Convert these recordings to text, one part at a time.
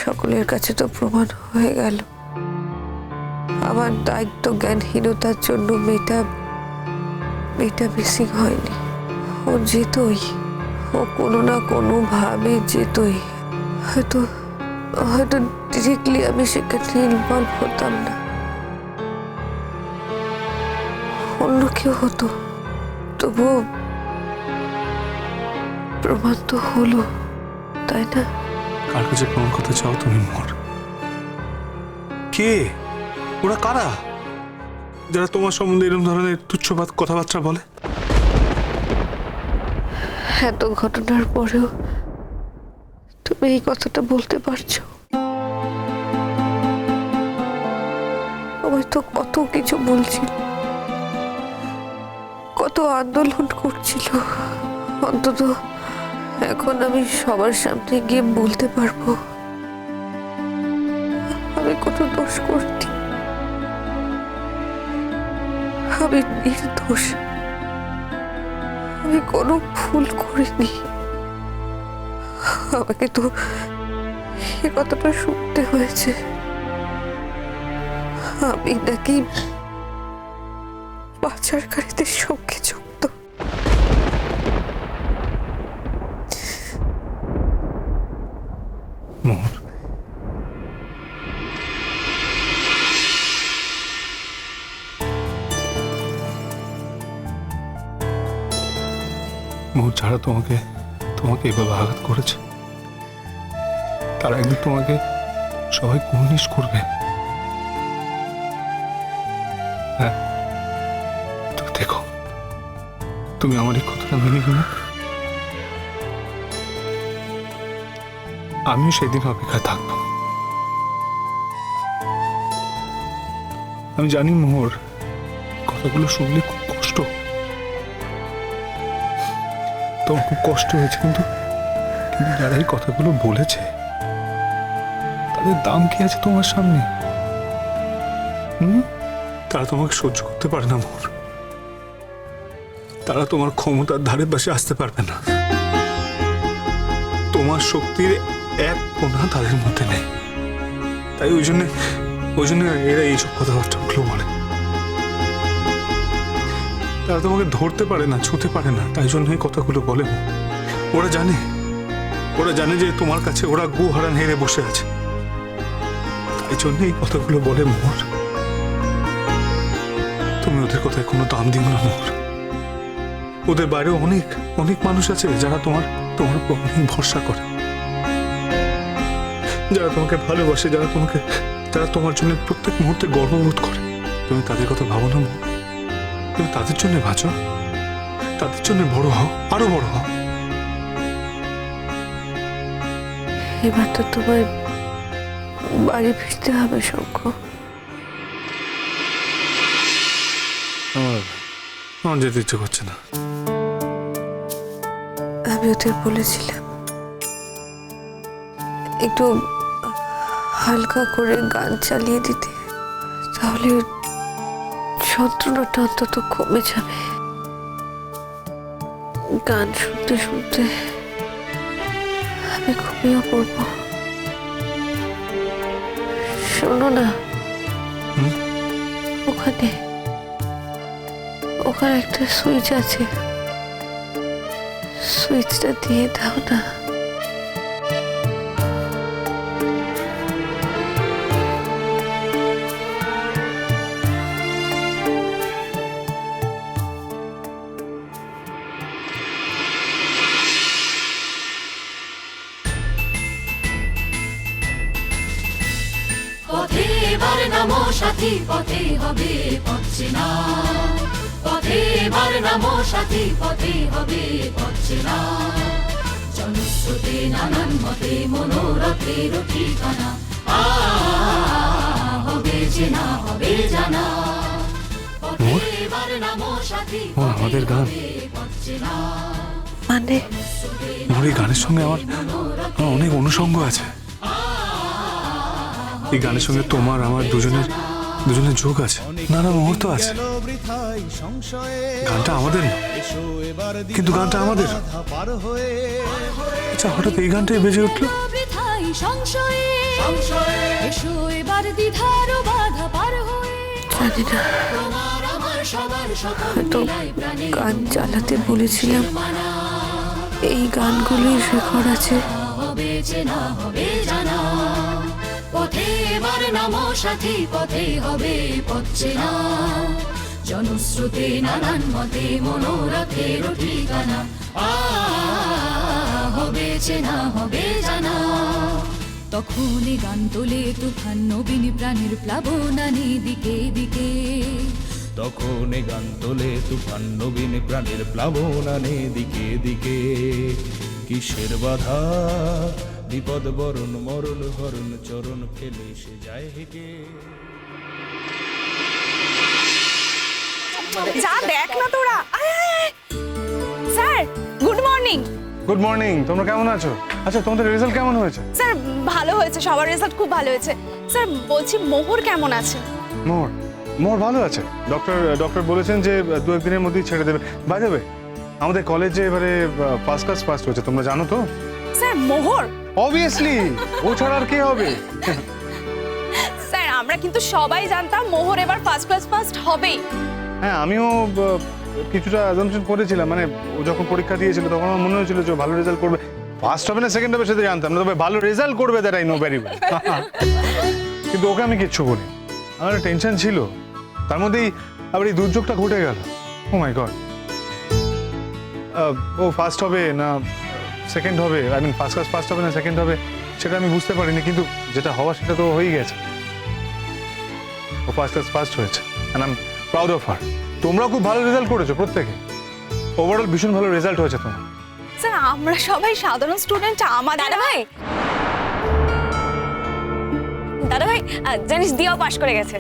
সকলের কাছে তো প্রমাণ হয়ে গেল আমার দায়িত্ব জ্ঞানহীনতার জন্য মেয়েটা মিসিং হয়নি। ও যেতই, ও কোনো না কোনো ভাবে যেতই। হয়তো হয়তো ডিরেক্টলি আমি সেখানে ইনভলভ হতাম না, অন্য কেউ হতো, তবুও প্রমাণ তো হলো, তাই না? কার কাছে প্রমাণ করতে চাও তুমি মোর? কে ওরা? কারা যারা তোমার সম্বন্ধে এরকম ধরনের তুচ্ছবাদ কথাবার্তা বলে? এত ঘটনার পরেও তুমি এই কথাটা বলতে পারছো? আমায় তো কত কিছু বলছিল, কত আন্দোলন করছিল, অন্তত এখন আমি সবার সামনে গিয়ে বলতে পারবো আমি কত দোষ করিনি, আমি নির্দোষ, আমি কোনো ভুল করিনি। আমাকে তো এ কথাটা শুনতে হয়েছে আমি নাকি পাচারকারীদের সঙ্গে যুক্ত। মোর, মোর যারা তোমাকে এভাবে আঘাত করেছে তারা একদিন তোমাকে সবাই কুর্নিশ করবে। হ্যাঁ, তুমি দেখো, তুমি আমার এই কথাটা মেনে গেলে আমিও সেদিন অপেক্ষায় থাকবো। আমি জানি মোহর, কথাগুলো শুনলে খুব কষ্ট, তোমার খুব কষ্ট হয়েছে, কিন্তু যারা এই কথাগুলো বলেছে তাদের দাম কি আছে তোমার সামনে? তারা তোমাকে সহ্য করতে পারে না মোহর, তারা তোমার ক্ষমতার ধারে পাশে আসতে পারবে না, তোমার শক্তির এক কোণা তাদের মধ্যে নেই। তাই ওই জন্য এরা এইসব কথাবার্তাগুলো বলে। তারা তোমাকে ধরতে পারে না, ছুঁতে পারে না, তাই জন্য এই কথাগুলো বলে। ওরা জানে যে তোমার কাছে ওরা গো হারান হেরে বসে আছে, তাই জন্য এই কথাগুলো বলে। মোহর, তুমি ওদের কথায় কোনো দাম দিও না মোহর। ওদের বাইরে অনেক অনেক মানুষ আছে যারা তোমার উপর অনেক ভরসা করে, যারা তোমাকে ভালোবাসে, যারা তোমার জন্য প্রত্যেক মুহূর্তে গর্ববোধ করে। তুমি তাদের কথা ভাবো না মোহর, তুমি তাদের জন্য বাঁচো, তাদের জন্য বড় হও, আরো বড় হও। এবার তো তোমায় বাড়ি ফিরতে হবে শঙ্খ। আমার যেতে ইচ্ছে করছে না। আমি ওদের বলেছিলাম একটু হালকা করে গান চালিয়ে দিতে, তাহলে যন্ত্রণাটা অন্তত কমে যাবে। গান শুনতে শুনতে আমি ঘুমিয়ে পড়বো। শোনো না, ওখানে একটা সুইচ আছে, সুইচটা দিয়ে দাও না। পথে এবার নামো সাথী, পথে হবে পথ চেনা, পথে এবার নামো সাথী, পথে হবে পথ চেনা। জনস্রোতে নানান মতে মনোরথের ঠিকানা, হবে চেনা, হবে জানা। পথে এবার নামো সাথী, আমাদের গান মানে মোর এই গানের সঙ্গে আমার অনেক অনুষঙ্গ আছে। এই গানের সঙ্গে তোমার আমার দুজনের যোগ আছে, নানা মুহূর্ত আছে। গানটা আমাদের না, কিন্তু গানটা আমাদের। আচ্ছা, হঠাৎ এই গানটাই বেজে উঠলো। সংশয়ে এসো এবার দ্বিধার বাধা পার হয়ে জানি না, তোমার আমার সবার সকল হয়তো মিলাই প্রাণে গান চালাতে বলেছিলাম, এই গানগুলির রেকর্ড আছে। হবে চেনা হবে জানা পথে এবার নামো সাথী পথে হবে পথ চেনা জনশ্রুতি নানান মতে মনোরথের ঠিকানা হবে চেনা হবে জানা তখনই গান তোলে তুফান নবীন প্রাণের প্লাবনানি দিকে দিকে তখন গান তোলে তুফান নবীন প্রাণের প্লাবনানে দিকে দিকে কিসের বাধা বিপদ বরণ মরণ হরণ চরণ ফেলে সে যায় হেগে যা দেখ না তোরা sir good morning good morning, তোমরা কেমন আছো? আচ্ছা, তোমাদের রেজাল্ট কেমন হয়েছে? স্যার ভালো হয়েছে, সবার রেজাল্ট খুব ভালো হয়েছে। স্যার বলছি মোহর কেমন আছে? মোর মোর ভালো আছে। ডক্টর বলেছেন যে দু একদিনের মধ্যেই ছেড়ে দেবে। বাই দ্য ওয়ে, আমাদের কলেজে এবারে ফার্স্ট ক্লাস ফার্স্ট হয়েছে, তোমরা জানো তো? স্যার মোহর? অবভিয়াসলি, ও ছাড়া আর কে হবে? স্যার আমরা কিন্তু সবাই জানতাম মোহর এবার ফার্স্ট ক্লাস ফার্স্ট হবেই। হ্যাঁ, আমিও কিছুটা অ্যাজাম্পশন করেছিলাম, মানে ও যখন পরীক্ষা দিয়েছিল তখন আমার মনে হয়েছিল যে ও ভালো রেজাল্ট করবে। ফার্স্ট হবে না সেকেন্ড হবে সেটা জানতাম না, তবে ভালো রেজাল্ট করবে that I know very well. কিন্তু ওকে আমি কিচ্ছু বলি, আমার টেনশন ছিল, তার মধ্যেই আবার এই দুর্যোগটা ঘটে গেল। ও মাই গড, ও ফার্স্ট হবে না সেকেন্ড হবে, I mean first class first হবে না সেকেন্ড হবে সেটা আমি বুঝতে পারিনি, কিন্তু যেটা হওয়া সেটা তো হয়েই গেছে। ও ফার্স্ট ক্লাস ফার্স্ট হয়েছে and I'm proud of her. তোমরা খুব ভালো রেজাল্ট করেছো প্রত্যেকে, ওভারঅল ভীষণ ভালো রেজাল্ট হয়েছে তোমার। স্যার আমরা সবাই সাধারণ স্টুডেন্ট, আমাদের দাদা ভাই জানিস দিয়াও পাশ করে গেছে।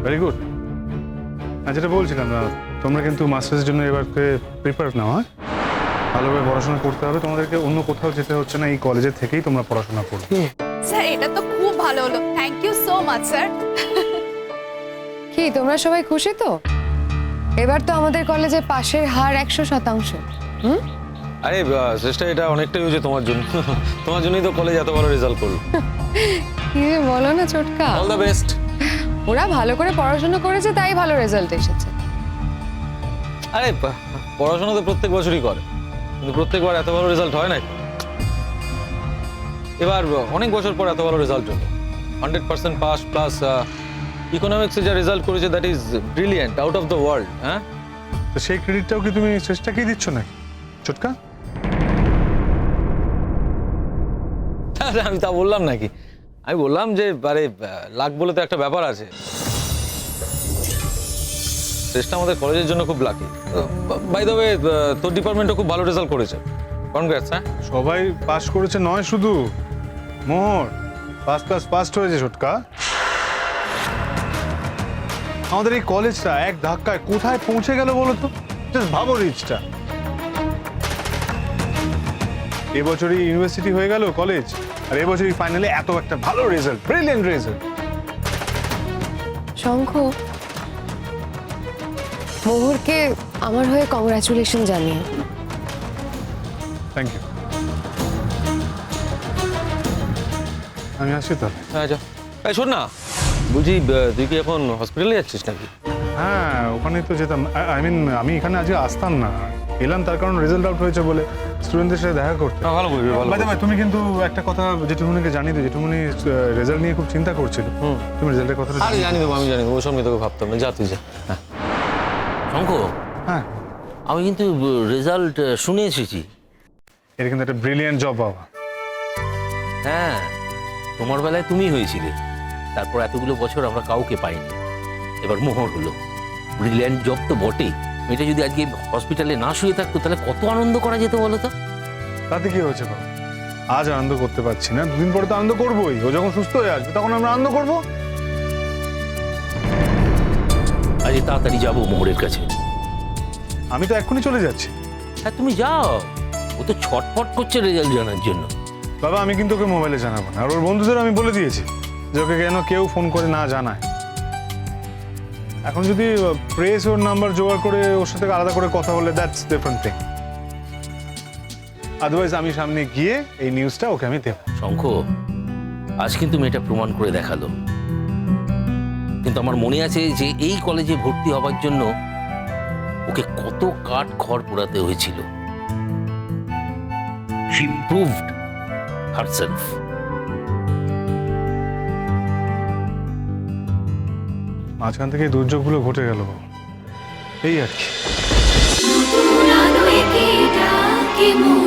Very good. আর যেটা বলছিলাম না, তোমরা কিন্তু মাস্টার্সের জন্য এবারকে প্রিপেয়ার নাও, হ্যাঁ? ভালোভাবে পড়াশোনা করতে হবে, তোমাদেরকে অন্য কোথাও যেতে হচ্ছে না, এই কলেজে থেকেই তোমরা পড়াশোনা করবে। স্যার এটা তো খুব ভালো হলো, thank you so much sir. কি তোমরা সবাই খুশি তো? এবার তো আমাদের কলেজে পাশের হার 100%। আরে চেষ্টা এটা অনেকটাই হয়েছে তোমার জন্য। তোমার জন্যই তো কলেজ এত ভালো রেজাল্ট করলো। কি যে বলো না ছোটকা, অল দ্য বেস্ট। ওরা ভালো করে পড়াশোনা করেছে তাই ভালো রেজাল্ট এসেছে। আরে পড়াশোনা তো প্রত্যেক বছরই করে, কিন্তু প্রত্যেকবার এত ভালো রেজাল্ট হয় না। এবার অনেক বছর পর এত ভালো রেজাল্ট হলো, 100% পাস প্লাস ইকোনমিক্সে যা রেজাল্ট করেছে that is brilliant, out of the world. হ্যাঁ, তো সেই ক্রেডিটটাও কি তুমি চেষ্টাকেই দিচ্ছ নাকি ছোটকা? আমি তা বললাম নাকি? আমি বললাম যে আরে লাক বলে তো একটা ব্যাপার আছে। চেষ্টা আমাদের কলেজের জন্য খুব লাকি। বাই দ্য ওয়ে, তোর ডিপার্টমেন্টও খুব ভালো রেজাল্ট করেছে। কনগ্রেটস। হ্যাঁ, সবাই পাস করেছে নয়, শুধু মোহর ফার্স্ট ক্লাস ফার্স্ট হয়েছে ছোটকা। আমাদের এই কলেজটা এক ধাক্কায় কোথায় পৌঁছে গেল বলো তো? জাস্ট ভাবো রিচটা। এবছরই ইউনিভার্সিটি হয়ে গেল কলেজ, আর এবছরই ফাইনালি এত একটা ভালো রেজাল্ট, ব্রিলিয়েন্ট রেজাল্ট। শঙ্খ, মোহরকে আমার হয়ে কংগ্রাচুলেশন জানিয়ে। Thank you. আমি আসছি তাহলে। হ্যাঁ যা। এই শোন না, বলছি তুই কি এখন হসপিটালে যাচ্ছিস নাকি? হ্যাঁ, ওখানে তো যেতাম। আই মিন আমি এখানে আজকে আসতাম না, এলাম তার কারণ রেজাল্ট আউট হয়েছে বলে স্টুডেন্টদের সাথে দেখা করতে। ভালো বলবি, ভালো। বাই দ্য ওয়ে, তুমি কিন্তু একটা কথা জেঠুমনিকে জানিয়ে দিও, জেঠুমনি রেজাল্ট নিয়ে খুব চিন্তা করছিল। তুমি রেজাল্টের কথাটা আরে জানি দেবো, আমি জানি দেবো, ওসব নিয়ে তোকে ভাবতাম না। যা তুই যা। হ্যাঁ শঙ্খ, হ্যাঁ, আমি কিন্তু রেজাল্ট শুনে এসেছি। এটা কিন্তু একটা ব্রিলিয়েন্ট জব বাবা। হ্যাঁ, তোমার বেলায় তুমি হয়েছিলে, তারপর এতগুলো বছর আমরা কাউকে পাইনি। এবার মোহর হলো, ব্রিলিয়ান্ট জব তো বটেই। মেয়েটা যদি আজকে হসপিটালে না শুয়ে থাকতো তাহলে কত আনন্দ করা যেত বলো তো। তাতে কি হয়েছে বাবা? আজ আনন্দ করতে পারছি না, দুদিন পরে তো আনন্দ করবোই। ও যখন সুস্থ হয়ে আসবে তখন আমরা আনন্দ করবো। আজ তাড়াতাড়ি যাবো মোহরের কাছে। আমি তো এক্ষুনি চলে যাচ্ছি। হ্যাঁ তুমি যাও, ও তো ছটফট করছে রেজাল্ট জানার জন্য। বাবা আমি কিন্তু ওকে মোবাইলে জানাবো না, আর ওর বন্ধুদের আমি বলে দিয়েছি যে ওকে যেন কেউ ফোন করে না জানায়। এখন যদি প্রেস ওর নাম্বার জোগাড় করে ওর সাথে আলাদা করে কথা বলে, দ্যাটস ডিফারেন্ট থিং। আদারওয়াইজ আমি সামনে গিয়ে এই নিউজটা ওকে আমি দেবো। শঙ্খ, আজ কিন্তু মেয়েটা প্রমাণ করে দেখালো, কিন্তু আমার মনে আছে যে এই কলেজে ভর্তি হবার জন্য ওকে কত কাঠ খড় পোড়াতে হয়েছিল। She proved herself. মাঝখান থেকে এই দুর্যোগগুলো ঘটে গেল, এই আর কি। নতুন আলো একে ডাকে মোহ